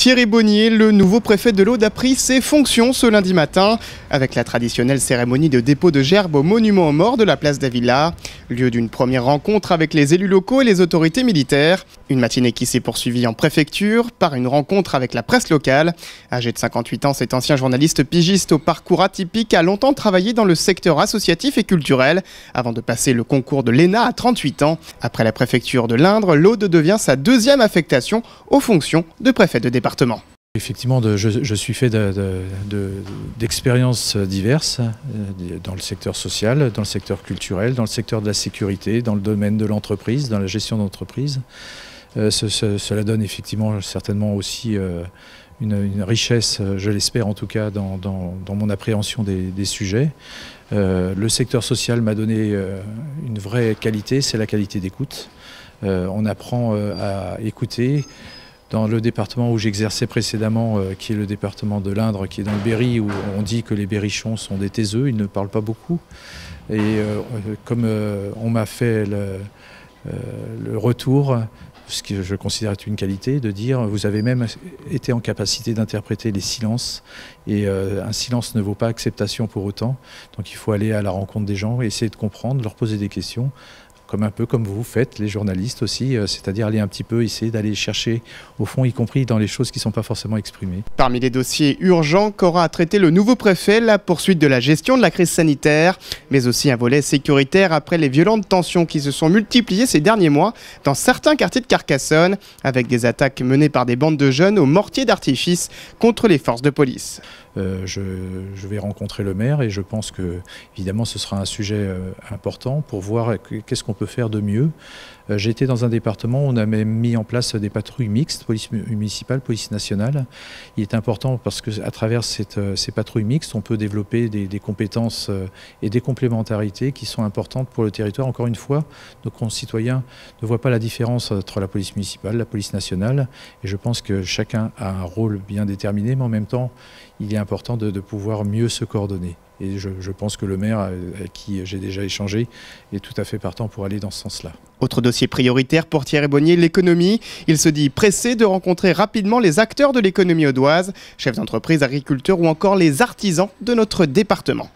Thierry Bonnier, le nouveau préfet de l'Aude, a pris ses fonctions ce lundi matin avec la traditionnelle cérémonie de dépôt de gerbes au monument aux morts de la place d'Avila, lieu d'une première rencontre avec les élus locaux et les autorités militaires. Une matinée qui s'est poursuivie en préfecture par une rencontre avec la presse locale. Âgé de 58 ans, cet ancien journaliste pigiste au parcours atypique a longtemps travaillé dans le secteur associatif et culturel avant de passer le concours de l'ENA à 38 ans. Après la préfecture de l'Indre, l'Aude devient sa deuxième affectation aux fonctions de préfet de département. Effectivement, je suis fait d'expériences diverses dans le secteur social, dans le secteur culturel, dans le secteur de la sécurité, dans le domaine de l'entreprise, dans la gestion d'entreprise. Cela donne effectivement certainement aussi une richesse, je l'espère en tout cas, dans mon appréhension des sujets. Le secteur social m'a donné une vraie qualité, c'est la qualité d'écoute. On apprend à écouter. Dans le département où j'exerçais précédemment, qui est le département de l'Indre, qui est dans le Berry, où on dit que les berrichons sont des taiseux, ils ne parlent pas beaucoup. Et comme on m'a fait le retour, ce que je considère être une qualité, de dire vous avez même été en capacité d'interpréter les silences, et un silence ne vaut pas acceptation pour autant. Donc il faut aller à la rencontre des gens, essayer de comprendre, leur poser des questions. Un peu comme vous faites, les journalistes aussi, c'est-à-dire aller un petit peu essayer d'aller chercher au fond, y compris dans les choses qui ne sont pas forcément exprimées. Parmi les dossiers urgents qu'aura traité le nouveau préfet, la poursuite de la gestion de la crise sanitaire, mais aussi un volet sécuritaire après les violentes tensions qui se sont multipliées ces derniers mois dans certains quartiers de Carcassonne, avec des attaques menées par des bandes de jeunes au mortier d'artifice contre les forces de police. Je vais rencontrer le maire et je pense que évidemment ce sera un sujet important pour voir qu'est-ce qu'on peut faire de mieux. J'ai été dans un département où on a même mis en place des patrouilles mixtes, police municipale, police nationale. Il est important parce qu'à travers ces patrouilles mixtes, on peut développer des compétences et des complémentarités qui sont importantes pour le territoire. Encore une fois, nos concitoyens ne voient pas la différence entre la police municipale, la police nationale, et je pense que chacun a un rôle bien déterminé, mais en même temps, il est important de pouvoir mieux se coordonner. Et je pense que le maire, avec qui j'ai déjà échangé, est tout à fait partant pour aller dans ce sens-là. Autre dossier prioritaire pour Thierry Bonnier, l'économie. Il se dit pressé de rencontrer rapidement les acteurs de l'économie audoise, chefs d'entreprise, agriculteurs ou encore les artisans de notre département.